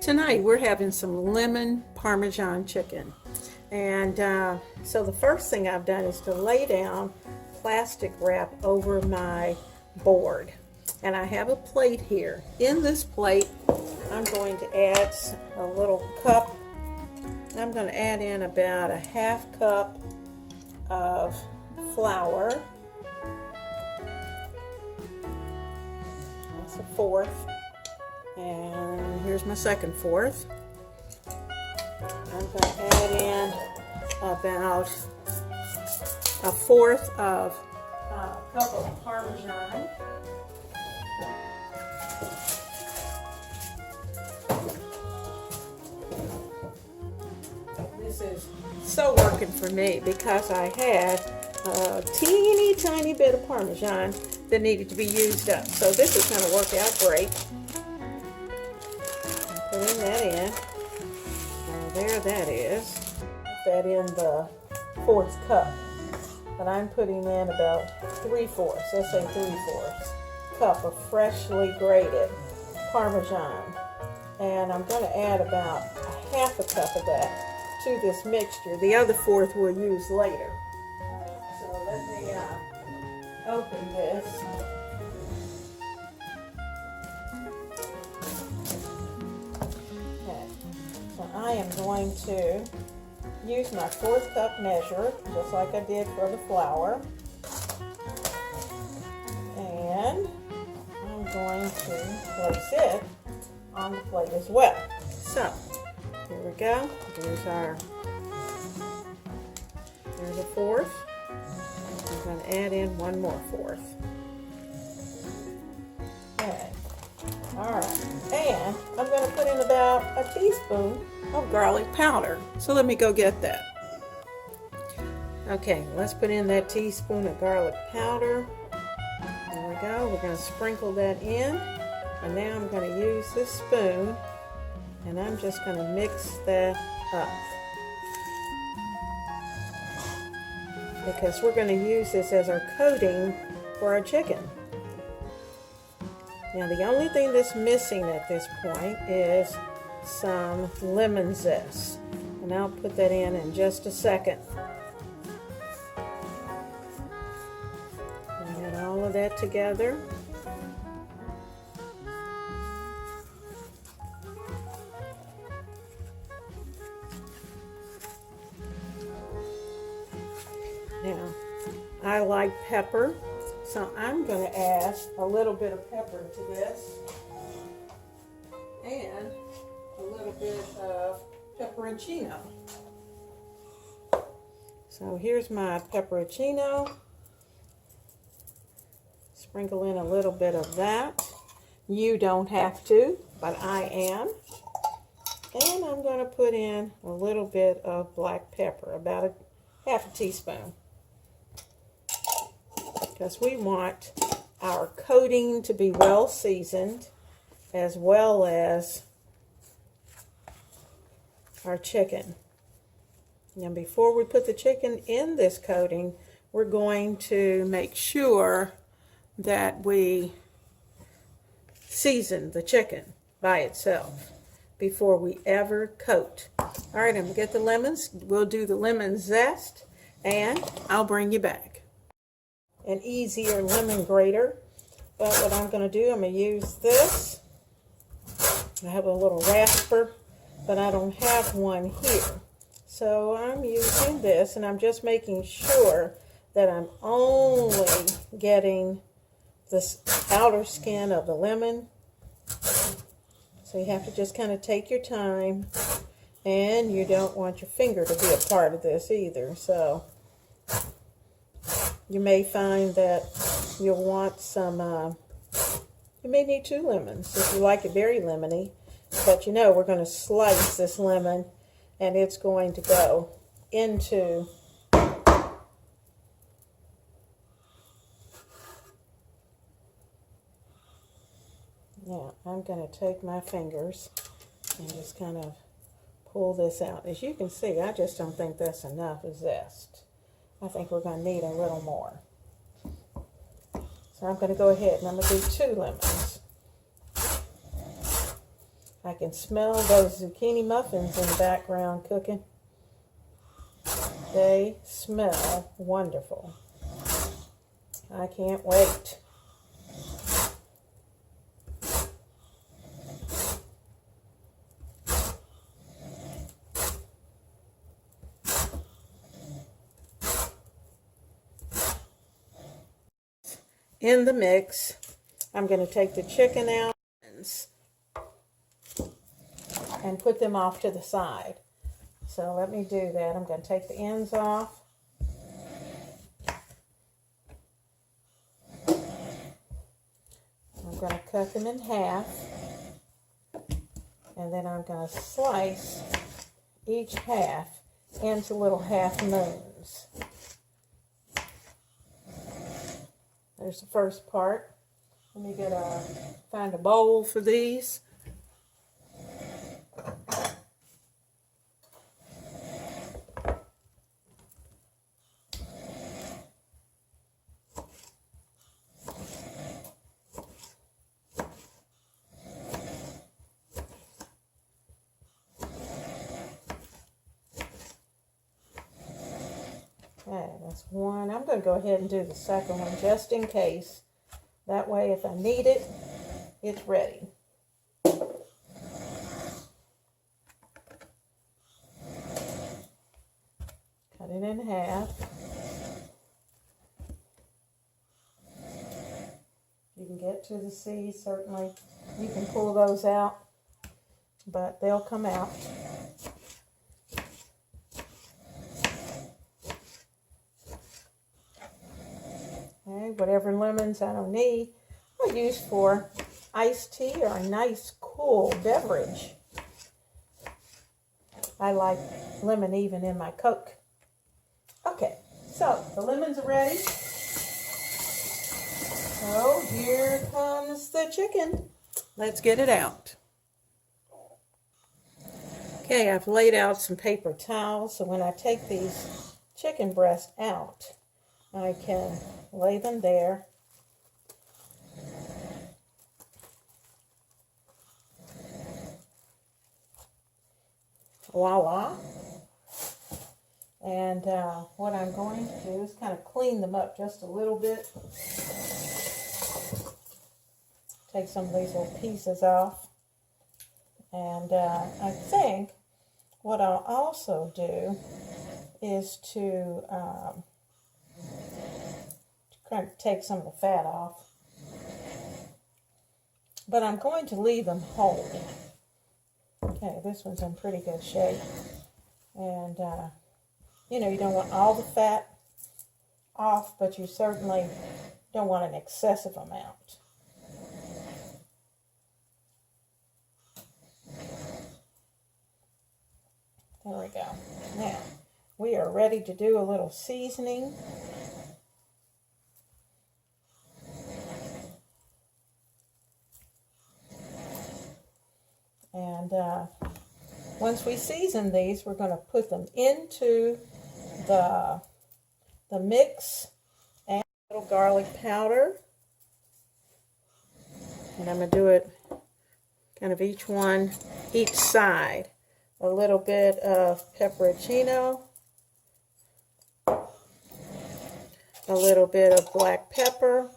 Tonight we're having some lemon Parmesan chicken. And so the first thing I've done is to lay down plastic wrap over my board. And I have a plate here. In this plate, I'm going to add a little cup. I'm going to add in about a half cup of flour. That's a fourth. And here's my second fourth. I'm going to add in about a fourth of a cup of Parmesan. This is so working for me because I had a teeny tiny bit of Parmesan that needed to be used up. So this is going to work out great. Putting that in. Now there that is. Put that in the fourth cup. But I'm putting in about 3/4, let's say 3/4 cup of freshly grated Parmesan. And I'm going to add about a half a cup of that to this mixture. The other fourth we'll use later. So let me open this. I am going to use my fourth cup measure, just like I did for the flour. And I'm going to place it on the plate as well. So, here we go. There's a fourth. I'm going to add in one more fourth. Okay. Alright, and I'm going to put in about a teaspoon of garlic powder. So let me go get that. Okay, let's put in that teaspoon of garlic powder. There we go. We're going to sprinkle that in. And now I'm going to use this spoon and I'm just going to mix that up. Because we're going to use this as our coating for our chicken. Now the only thing that's missing at this point is some lemon zest. And I'll put that in just a second. And get all of that together. Now, I like pepper. So I'm going to add a little bit of pepper to this and a little bit of pepperoncino. So here's my pepperoncino. Sprinkle in a little bit of that. You don't have to, but I am. And I'm going to put in a little bit of black pepper, about a half a teaspoon. Because we want our coating to be well seasoned as well as our chicken. Now before we put the chicken in this coating, we're going to make sure that we season the chicken by itself before we ever coat. All right, I'm going to get the lemons. We'll do the lemon zest and I'll bring you back. An easier lemon grater, but what I'm going to do, I'm going to use this. I have a little rasper, but I don't have one here. So I'm using this, and I'm just making sure that I'm only getting this outer skin of the lemon. So you have to just kind of take your time, and you don't want your finger to be a part of this either. So you may find that you'll want some, you may need 2 lemons if you like it very lemony. But you know, we're going to slice this lemon and it's going to go into now I'm going to take my fingers and just kind of pull this out. As you can see, I just don't think that's enough zest. I think we're going to need a little more. So I'm going to go ahead and I'm going to do 2 lemons. I can smell those zucchini muffins in the background cooking. They smell wonderful. I can't wait. In the mix, I'm going to take the chicken out and put them off to the side. So let me do that. I'm going to take the ends off. I'm going to cut them in half. And then I'm going to slice each half into little half moons. There's the first part. Let me find a bowl for these. Okay, that's one. I'm going to go ahead and do the second one just in case. That way, if I need it, it's ready. Cut it in half. You can get to the seeds, certainly. You can pull those out, but they'll come out. Okay, whatever lemons I don't need, I'll use for iced tea or a nice cool beverage. I like lemon even in my Coke. Okay, so the lemons are ready. So here comes the chicken. Let's get it out. Okay, I've laid out some paper towels, so when I take these chicken breasts out, I can lay them there. Voila. And what I'm going to do is kind of clean them up just a little bit. Take some of these little pieces off. And I think what I'll also do is to kind of take some of the fat off. But I'm going to leave them whole. Okay, this one's in pretty good shape. And, you know, you don't want all the fat off, but you certainly don't want an excessive amount. There we go. Now, we are ready to do a little seasoning. And once we season these, we're going to put them into the mix and a little garlic powder. And I'm going to do it kind of each side. A little bit of pepperoncino, a little bit of black pepper,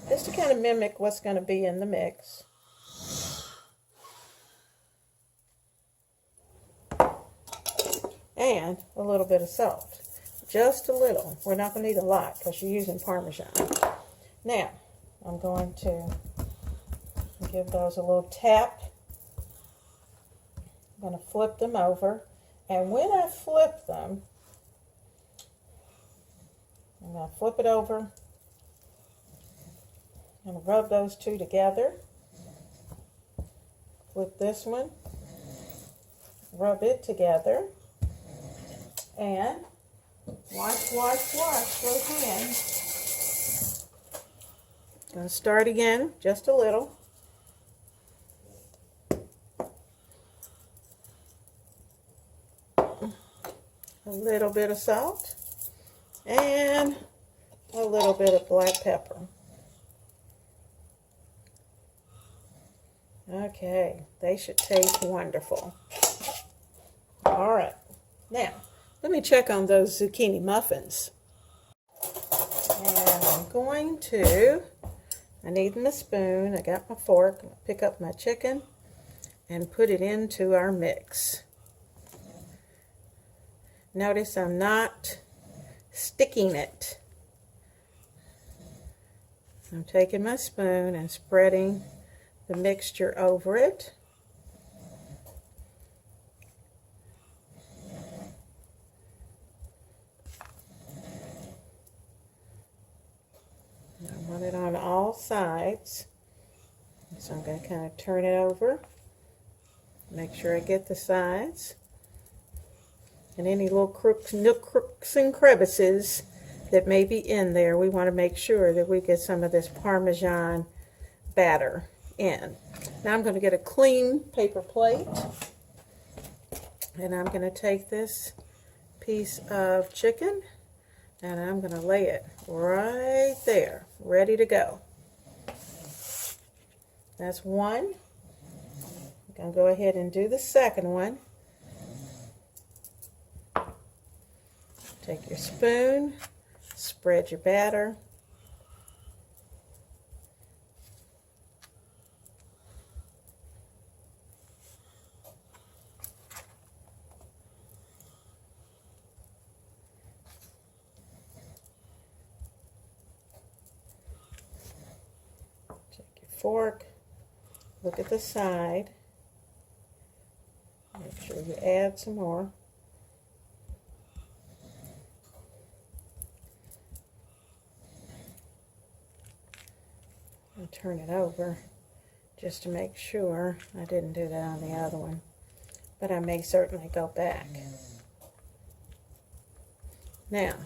just to kind of mimic what's going to be in the mix. And a little bit of salt. Just a little. We're not going to need a lot because you're using Parmesan. Now, I'm going to give those a little tap. I'm going to flip them over. And when I flip them, I'm going to flip it over. I'm going to rub those two together. Flip this one. Rub it together. And wash those hands. Going to start again, just a little. A little bit of salt. And a little bit of black pepper. Okay, they should taste wonderful. All right, now let me check on those zucchini muffins. And I'm going to, I need my spoon, I got my fork, I'm gonna pick up my chicken and put it into our mix. Notice I'm not sticking it. I'm taking my spoon and spreading the mixture over it. I want it on all sides. So I'm going to kind of turn it over. Make sure I get the sides. And any little crooks and crevices that may be in there, we want to make sure that we get some of this Parmesan batter in. Now I'm going to get a clean paper plate, and I'm going to take this piece of chicken and I'm going to lay it right there, ready to go. That's one. I'm going to go ahead and do the second one. Take your spoon, spread your batter. Take your fork, look at the side, make sure you add some more. And turn it over just to make sure. I didn't do that on the other one, but I may certainly go back. Now,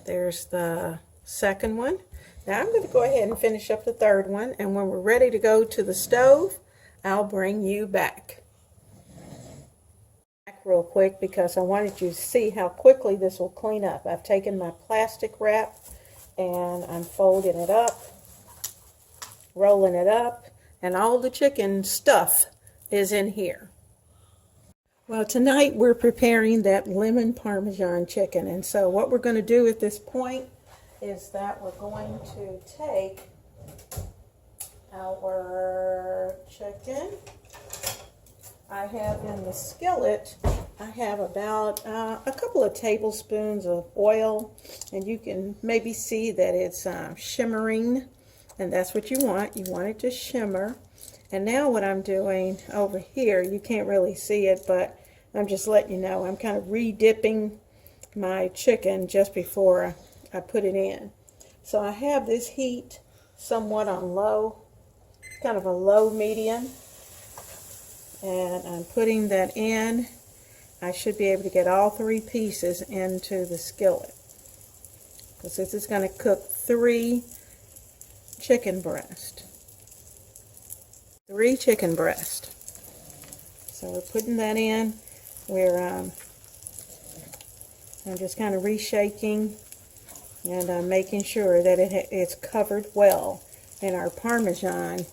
there's the second one. Now I'm going to go ahead and finish up the third one, and when we're ready to go to the stove, I'll bring you back. Back real quick because I wanted you to see how quickly this will clean up. I've taken my plastic wrap and I'm folding it up, rolling it up, and all the chicken stuff is in here. Well, tonight we're preparing that lemon Parmesan chicken, and so what we're going to do at this point is that we're going to take our chicken. I have in the skillet, I have about a couple of tablespoons of oil, and you can maybe see that it's shimmering. And that's what you want. You want it to shimmer. And now what I'm doing over here, you can't really see it, but I'm just letting you know, I'm kind of re-dipping my chicken just before I put it in. So I have this heat somewhat on low, kind of a low medium. And I'm putting that in. I should be able to get all three pieces into the skillet, because this is going to cook 3 chicken breast. 3 chicken breast. So we're putting that in. I'm just kind of reshaking, and I'm making sure that it's covered well in our Parmesan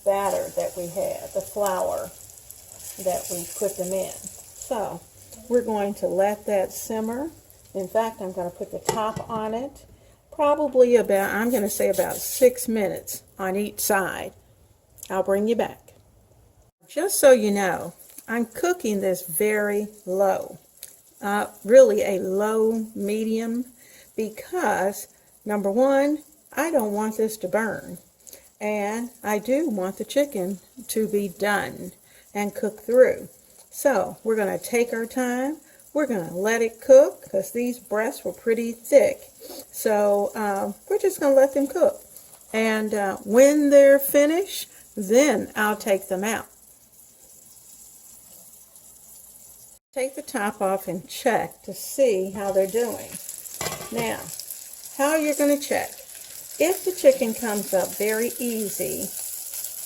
batter that we have, the flour that we put them in. So we're going to let that simmer. In fact, I'm going to put the top on it. Probably about, I'm going to say about 6 minutes on each side. I'll bring you back. Just so you know, I'm cooking this very low. Really a low medium, because number one, I don't want this to burn. And I do want the chicken to be done and cook through. So we're going to take our time. We're going to let it cook, because these breasts were pretty thick. So we're just going to let them cook. And when they're finished, then I'll take them out. Take the top off and check to see how they're doing. Now, how you're going to check. If the chicken comes up very easy,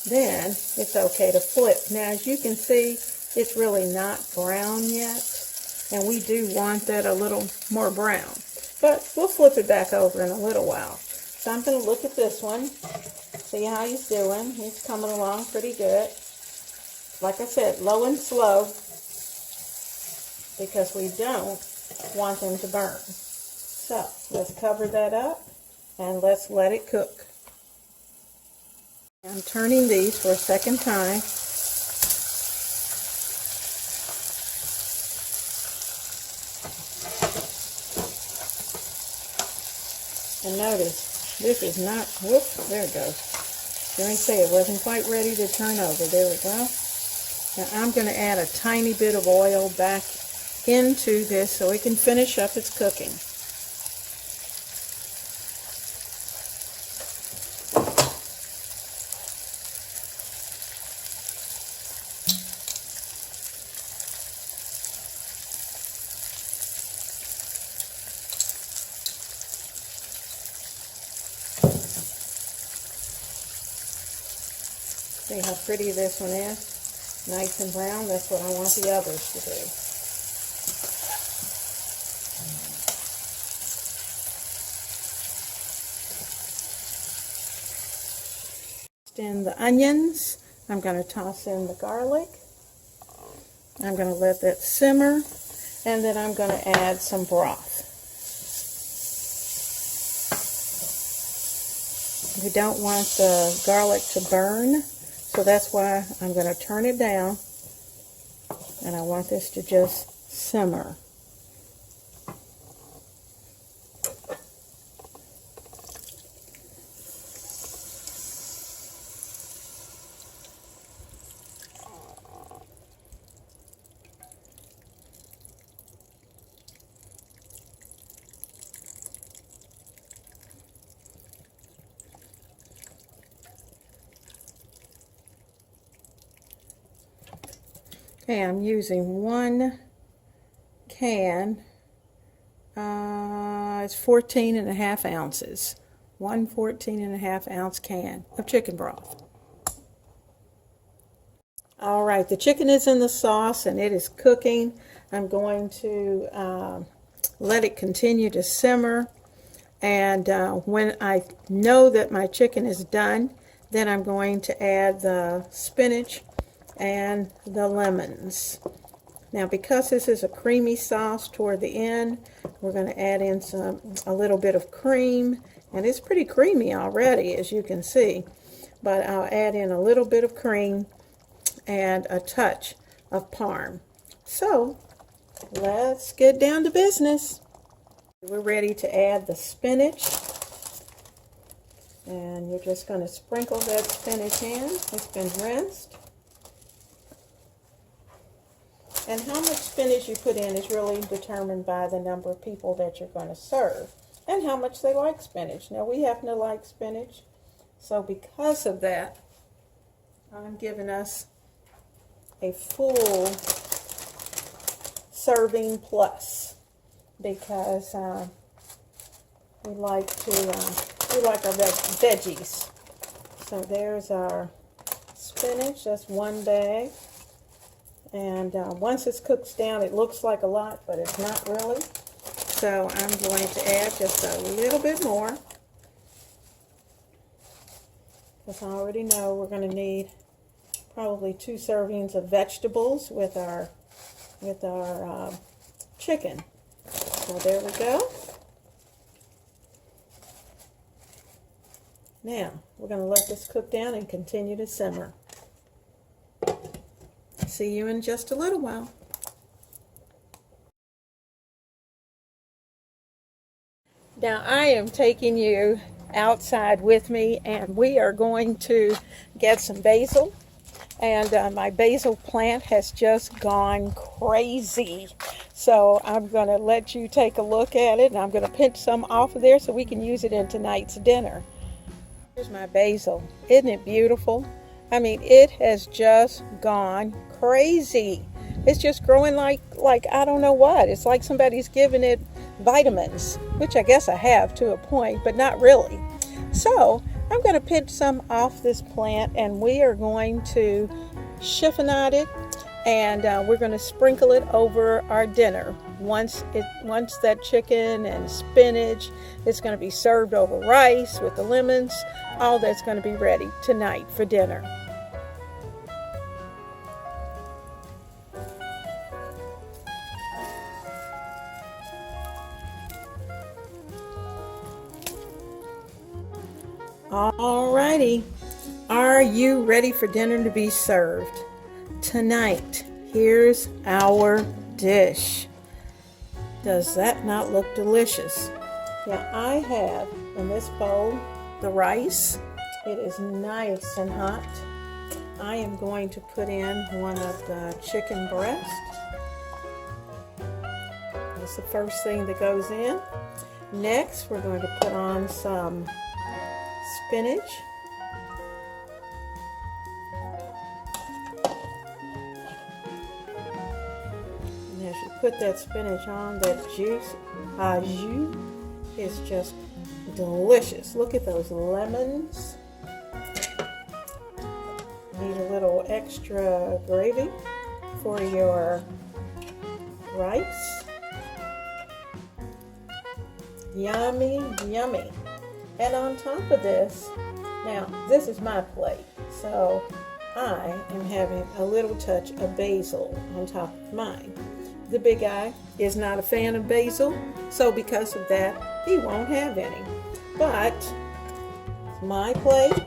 then it's okay to flip. Now, as you can see, it's really not brown yet. And we do want that a little more brown. But we'll flip it back over in a little while. So I'm going to look at this one. See how he's doing. He's coming along pretty good. Like I said, low and slow, because we don't want them to burn. So let's cover that up and let's let it cook. I'm turning these for a second time. And notice, this is not, whoops, there it goes. Let me say it wasn't quite ready to turn over. There we go. Now I'm going to add a tiny bit of oil back into this so it can finish up its cooking. See how pretty this one is? Nice and brown. That's what I want the others to do. In the onions, I'm going to toss in the garlic. I'm going to let that simmer, and then I'm going to add some broth. We don't want the garlic to burn, so that's why I'm going to turn it down, and I want this to just simmer. Okay, I'm using 1 can. It's 14.5 ounces. 1 14.5 ounce can of chicken broth. All right, the chicken is in the sauce and it is cooking. I'm going to let it continue to simmer. And when I know that my chicken is done, then I'm going to add the spinach and the lemons. Now, because this is a creamy sauce toward the end, we're going to add in a little bit of cream, and it's pretty creamy already, as you can see. But I'll add in a little bit of cream and a touch of parm. So let's get down to business. We're ready to add the spinach, and you're just going to sprinkle that spinach in. It's been rinsed. And how much spinach you put in is really determined by the number of people that you're going to serve and how much they like spinach. Now, we happen to like spinach, so because of that, I'm giving us a full serving plus, because we like our veggies. So there's our spinach. That's 1 bag. And once it cooks down, it looks like a lot, but it's not really. So I'm going to add just a little bit more, because I already know we're going to need probably 2 servings of vegetables with our chicken. So there we go. Now we're going to let this cook down and continue to simmer. See you in just a little while. Now I am taking you outside with me, and we are going to get some basil. And my basil plant has just gone crazy. So I'm going to let you take a look at it, and I'm going to pinch some off of there so we can use it in tonight's dinner. Here's my basil. Isn't it beautiful? I mean, it has just gone crazy. It's just growing like I don't know what. It's like somebody's giving it vitamins, which I guess I have to a point, but not really. So I'm going to pinch some off this plant, and we are going to chiffonade it, and we're going to sprinkle it over our dinner. once that chicken and spinach, it's going to be served over rice with the lemons. All that's going to be ready tonight for dinner. Alrighty, are you ready for dinner to be served? Tonight, here's our dish. Does that not look delicious? Now I have in this bowl the rice. It is nice and hot. I am going to put in one of the chicken breast. That's the first thing that goes in. Next, we're going to put on some spinach. And as you put that spinach on, that juice, au jus, is just delicious. Look at those lemons. Need a little extra gravy for your rice. Yummy, yummy. And on top of this, now this is my plate, so I am having a little touch of basil on top of mine. The big guy is not a fan of basil, so because of that, he won't have any. But my plate,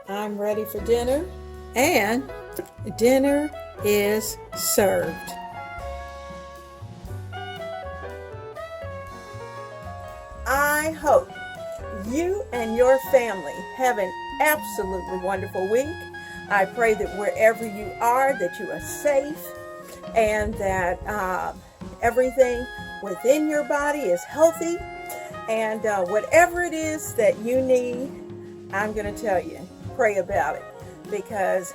I'm ready for dinner, and dinner is served. I hope you and your family have an absolutely wonderful week. I pray that wherever you are, that you are safe and that everything within your body is healthy. And whatever it is that you need, I'm going to tell you, pray about it. Because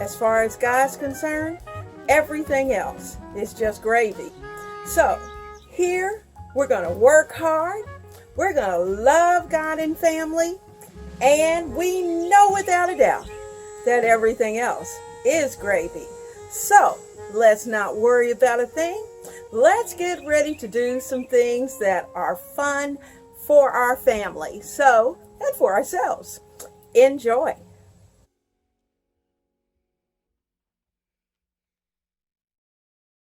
as far as God's concerned, everything else is just gravy. So here, we're going to work hard. We're going to love God and family. And we know without a doubt that everything else is gravy. So let's not worry about a thing. Let's get ready to do some things that are fun for our family. And for ourselves. Enjoy.